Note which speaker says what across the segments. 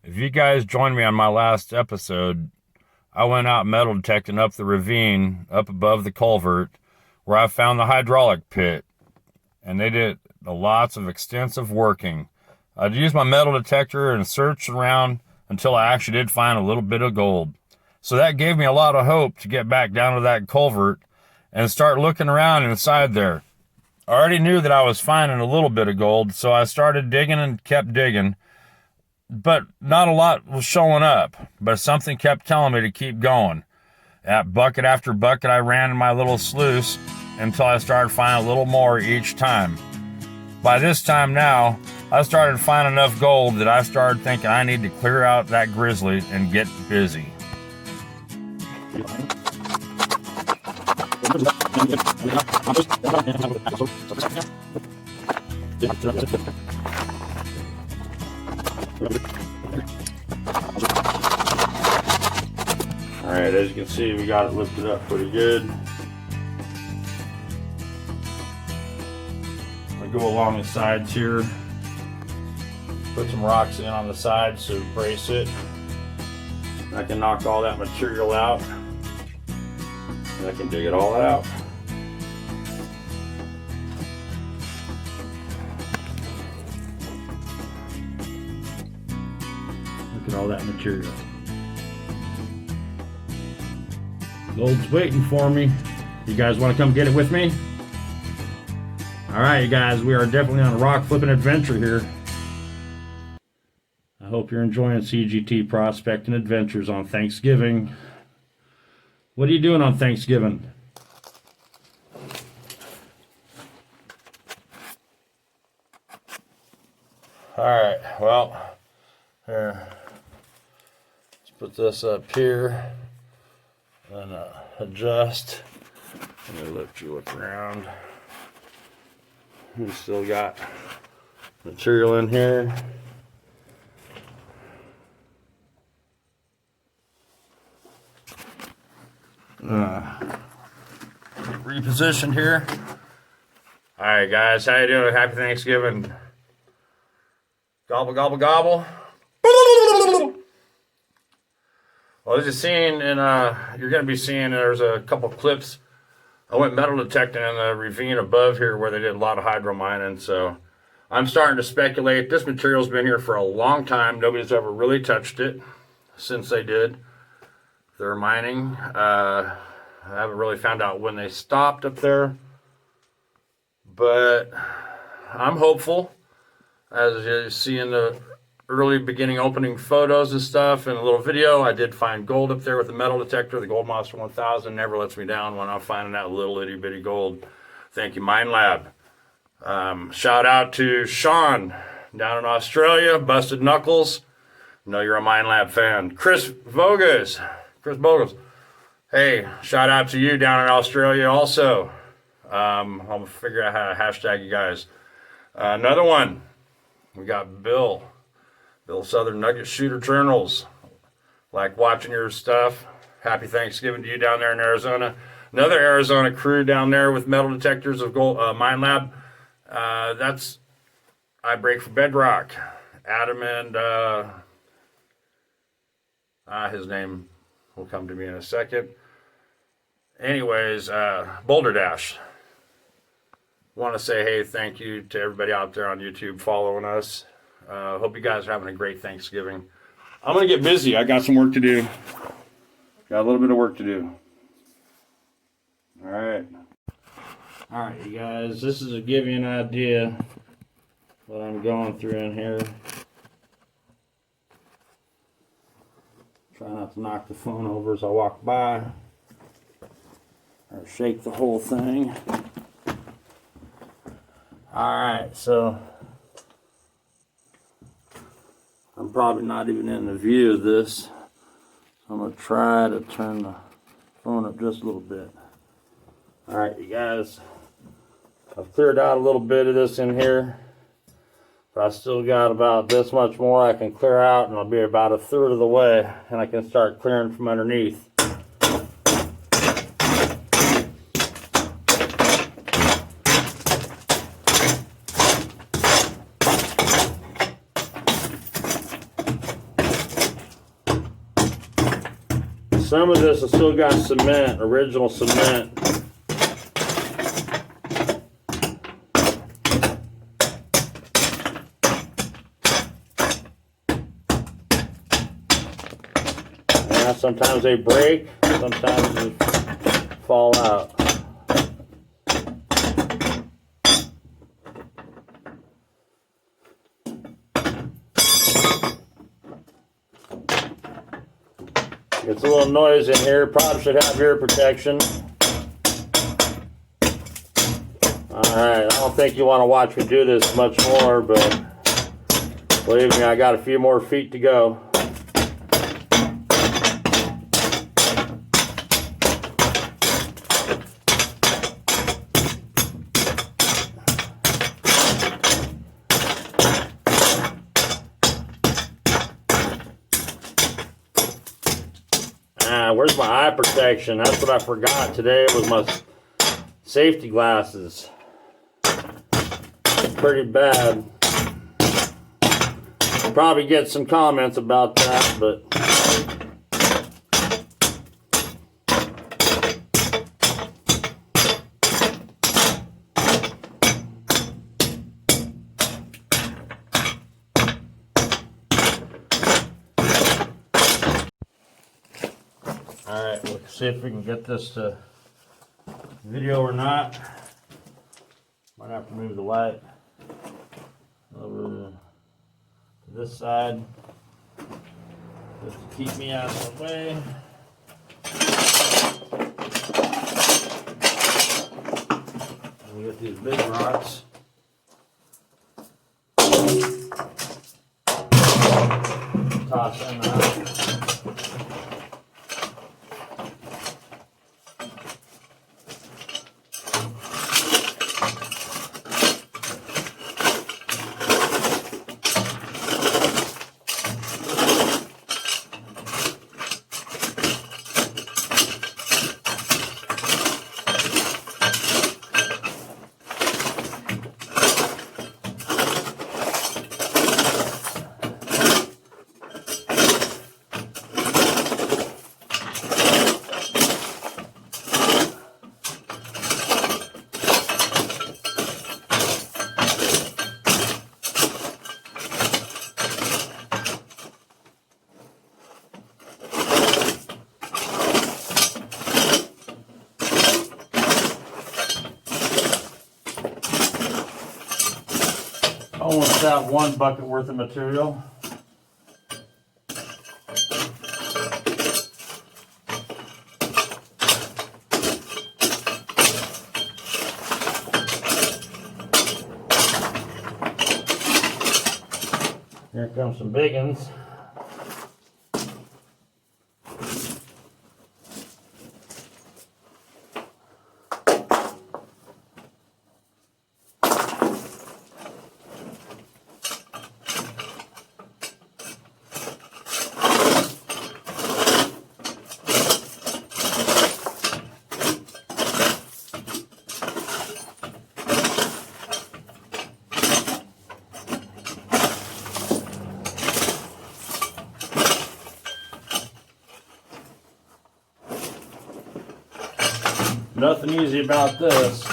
Speaker 1: If you guys joined me on my last episode, I went out metal detecting up the ravine up above the culvert where I found the hydraulic pit, and they did lots of extensive working. I'd used my metal detector and searched around until I actually did find a little bit of gold. So that gave me a lot of hope to get back down to that culvert and start looking around inside there. I already knew that I was finding a little bit of gold, so I started digging and kept digging. But not a lot was showing up, but something kept telling me to keep going. At bucket after bucket, I ran in my little sluice until I started finding a little more each time. By this time now, I started finding enough gold that I started thinking I need to clear out that grizzly and get busy. Alright, as you can see, we got it lifted up pretty good. I go along the sides here, put some rocks in on the sides to brace it. I can knock all that material out, and I can dig it all out. Look at all that material. Gold's waiting for me. You guys want to come get it with me? Alright, you guys, we are definitely on a rock flipping adventure here. I hope you're enjoying CGT Prospecting Adventures on Thanksgiving. What are you doing on Thanksgiving? Alright, well, here, let's put this up here and adjust. Let me lift you up around. We still got material in here. Repositioned here. All right, guys, how you doing? Happy Thanksgiving. Gobble, gobble, gobble. Well, as you've seen, and you're going to be seeing, there's a couple clips. I went metal detecting in the ravine above here where they did a lot of hydro mining, so I'm starting to speculate. This material's been here for a long time. Nobody's ever really touched it since they did their mining. I haven't really found out when they stopped up there, but I'm hopeful. As you see in the early beginning opening photos and stuff and a little video, I did find gold up there with the metal detector. The Gold Monster 1000 never lets me down when I'm finding that little itty bitty gold. Thank you, Mine Lab. Shout out to Sean down in Australia, Busted Knuckles. Know you're a Mine Lab fan. Chris Vogels. Hey, shout out to you down in Australia also. I'll figure out how to hashtag you guys. Another one. We got Bill Southern Nugget Shooter Journals. Like watching your stuff. Happy Thanksgiving to you down there in Arizona. Another Arizona crew down there with metal detectors of gold, Mine Lab. That's I Break for Bedrock. Adam and his name will come to me in a second. Anyways, Boulder Dash. Want to say, hey, thank you to everybody out there on YouTube following us. Hope you guys are having a great Thanksgiving. I'm going to get busy. I got some work to do. Got a little bit of work to do. All right. All right, you guys. This is to give you an idea what I'm going through in here. Try not to knock the phone over as I walk by. Or shake the whole thing. Alright, so I'm probably not even in the view of this. So I'm going to try to turn the phone up just a little bit. Alright, you guys. I've cleared out a little bit of this in here. But I still got about this much more I can clear out, and I'll be about a third of the way, and I can start clearing from underneath. Some of this has still got cement, original cement. Yeah, sometimes they break, sometimes they fall out. It's a little noise in here. Probably should have ear protection. Alright, I don't think you want to watch me do this much more, but believe me, I got a few more feet to go. Where's my eye protection? That's what I forgot today was my safety glasses. Pretty bad. Probably get some comments about that, but alright, we'll see if we can get this to video or not. Might have to move the light over to this side just to keep me out of the way. We get these big rocks. Toss them out. Almost have one bucket worth of material. Here comes some big ones. Nothing easy about this.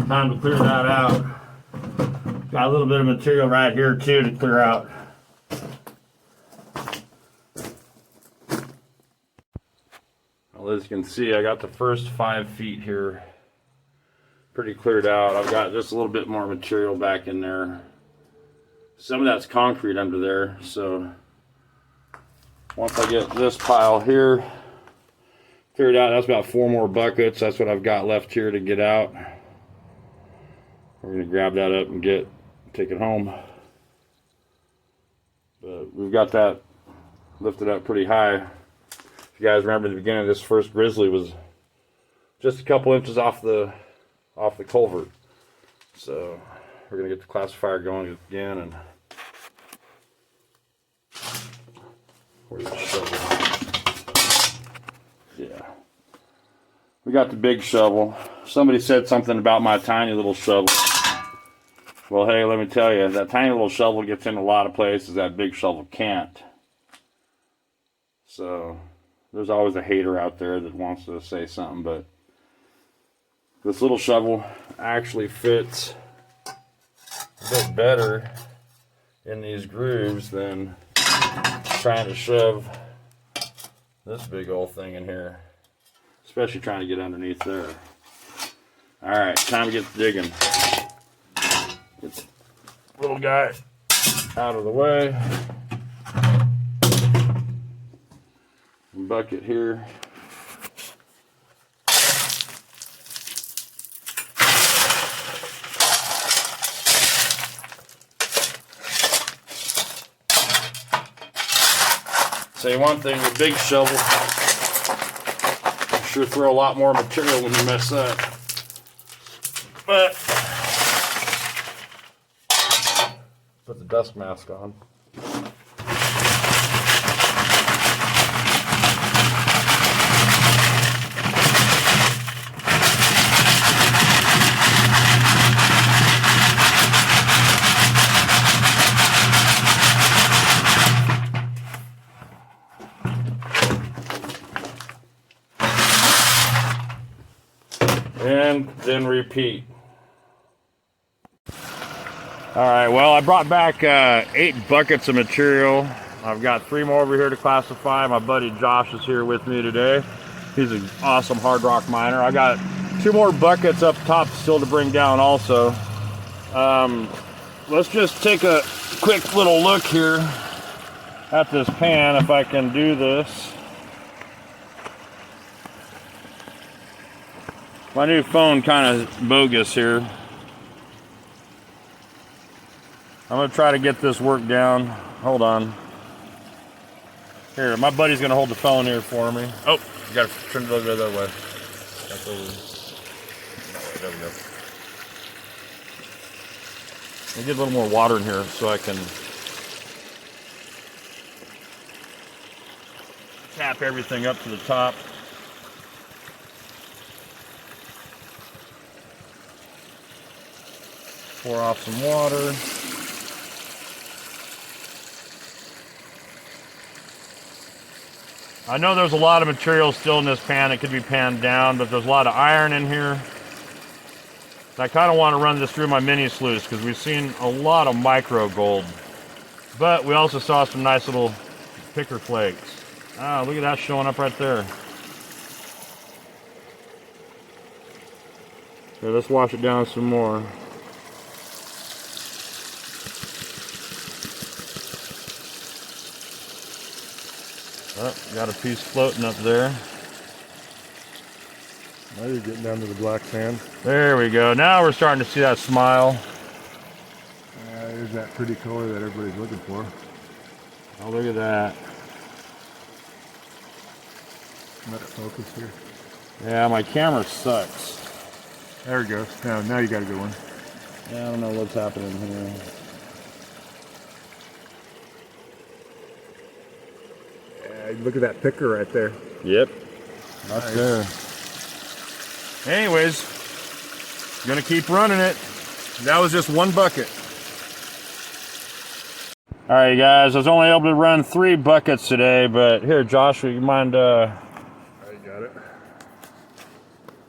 Speaker 1: Time to clear that out. Got a little bit of material right here too to clear out. Well, as you can see, I got the first 5 feet here pretty cleared out. I've got just a little bit more material back in there. Some of that's concrete under there, so once I get this pile here Figured out that's about 4 more buckets. That's what I've got left here to get out. We're gonna grab that up and take it home. But we've got that lifted up pretty high. If you guys remember, the beginning of this first Grizzly was just a couple inches off the culvert. So we're gonna get the classifier going again, and where's the shovel? Yeah, we got the big shovel. Somebody said something about my tiny little shovel. Well, hey, let me tell you, that tiny little shovel gets in a lot of places that big shovel can't. So there's always a hater out there that wants to say something, but this little shovel actually fits a bit better in these grooves than trying to shove this big old thing in here, especially trying to get underneath there. All right, time to get digging. Get the little guy out of the way. Bucket here. Say one thing, the big shovel sure throw a lot more material when you mess up. But put the dust mask on. And then repeat. Alright, well, I brought back 8 buckets of material. I've got 3 more over here to classify. My buddy Josh is here with me today. He's an awesome hard rock miner. I got 2 more buckets up top still to bring down also. Let's just take a quick little look here at this pan, if I can do this. My new phone kind of bogus here. I'm going to try to get this work down. Hold on. Here, my buddy's going to hold the phone here for me. Oh, you got to turn it over the other way. That's over. There we go. Let me get a little more water in here so I can tap everything up to the top. Pour off some water. I know there's a lot of material still in this pan. It could be panned down, but there's a lot of iron in here. I kind of want to run this through my mini sluice because we've seen a lot of micro gold. But we also saw some nice little picker flakes. Ah, look at that showing up right there. Okay, let's wash it down some more. Oh, got a piece floating up there.
Speaker 2: Now you're getting down to the black sand.
Speaker 1: There we go. Now we're starting to see that smile.
Speaker 2: There's that pretty color that everybody's looking for.
Speaker 1: Oh, look at that.
Speaker 2: Let it focus here.
Speaker 1: Yeah, my camera sucks.
Speaker 2: There it goes. Now you got a good one.
Speaker 1: Yeah, I don't know what's happening here.
Speaker 2: Look at that picker right there.
Speaker 1: Yep. That's there. Anyways, gonna keep running it. That was just 1 bucket. All right, guys, I was only able to run 3 buckets today, but here, Josh, would you mind,
Speaker 2: I got it.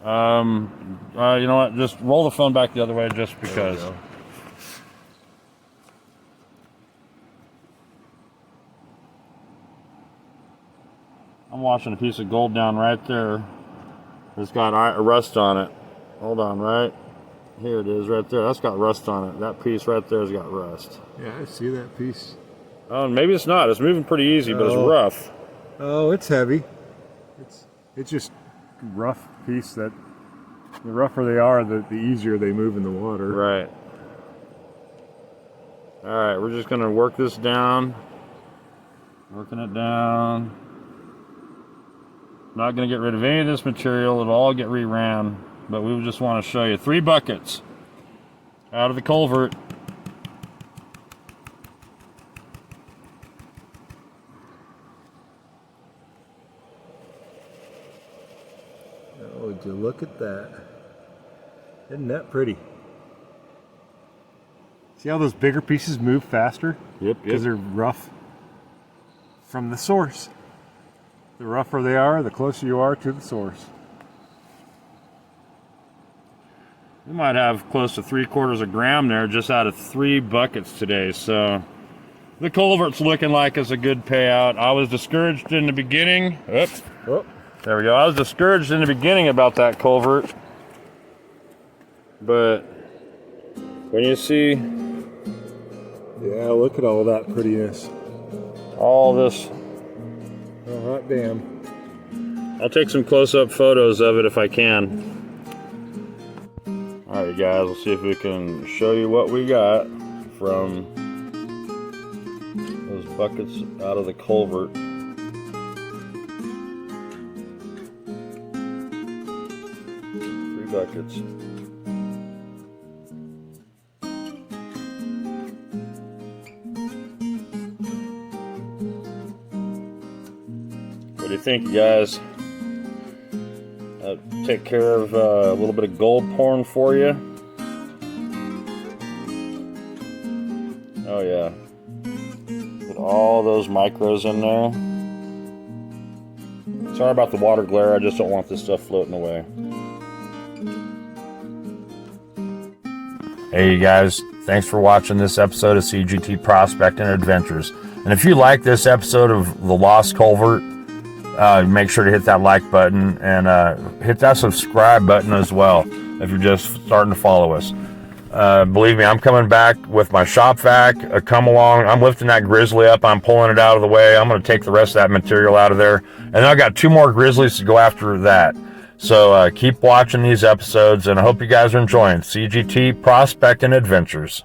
Speaker 1: you know what, just roll the phone back the other way just because. I'm washing a piece of gold down right there. It's got a rust on it. Hold on, right? Here it is right there. That's got rust on it. That piece right there has got rust.
Speaker 2: Yeah, I see that piece.
Speaker 1: Oh, maybe it's not. It's moving pretty easy, but it's rough.
Speaker 2: Oh, it's heavy. It's just rough piece that the rougher they are, the easier they move in the water.
Speaker 1: Right. All right, we're just gonna work this down. Working it down. Not gonna get rid of any of this material. It'll all get re-ran. But we just want to show you 3 buckets out of the culvert.
Speaker 2: Oh, would you look at that? Isn't that pretty? See how those bigger pieces move faster?
Speaker 1: Yep.
Speaker 2: Because they're rough from the source. The rougher they are, the closer you are to the source.
Speaker 1: We might have close to 3/4 of a gram there just out of 3 buckets today. So the culvert's looking like it's a good payout. I was discouraged in the beginning.
Speaker 2: Oh.
Speaker 1: There we go. I was discouraged in the beginning about that culvert. But when you see...
Speaker 2: Yeah, look at all that prettiness.
Speaker 1: all this...
Speaker 2: Oh, hot damn.
Speaker 1: I'll take some close-up photos of it if I can. Alright guys, we'll see if we can show you what we got from those buckets out of the culvert. 3 buckets. What do you think, guys? Take care of a little bit of gold porn for you. Oh yeah. Put all those micros in there. Sorry about the water glare, I just don't want this stuff floating away. Hey you guys, thanks for watching this episode of CGT Prospecting Adventures. And if you like this episode of The Lost Culvert, make sure to hit that like button and hit that subscribe button as well if you're just starting to follow us. Believe me, I'm coming back with my shop vac. Come along. I'm lifting that Grizzly up. I'm pulling it out of the way. I'm going to take the rest of that material out of there. And then I got 2 more Grizzlies to go after that. So keep watching these episodes, and I hope you guys are enjoying CGT Prospecting Adventures.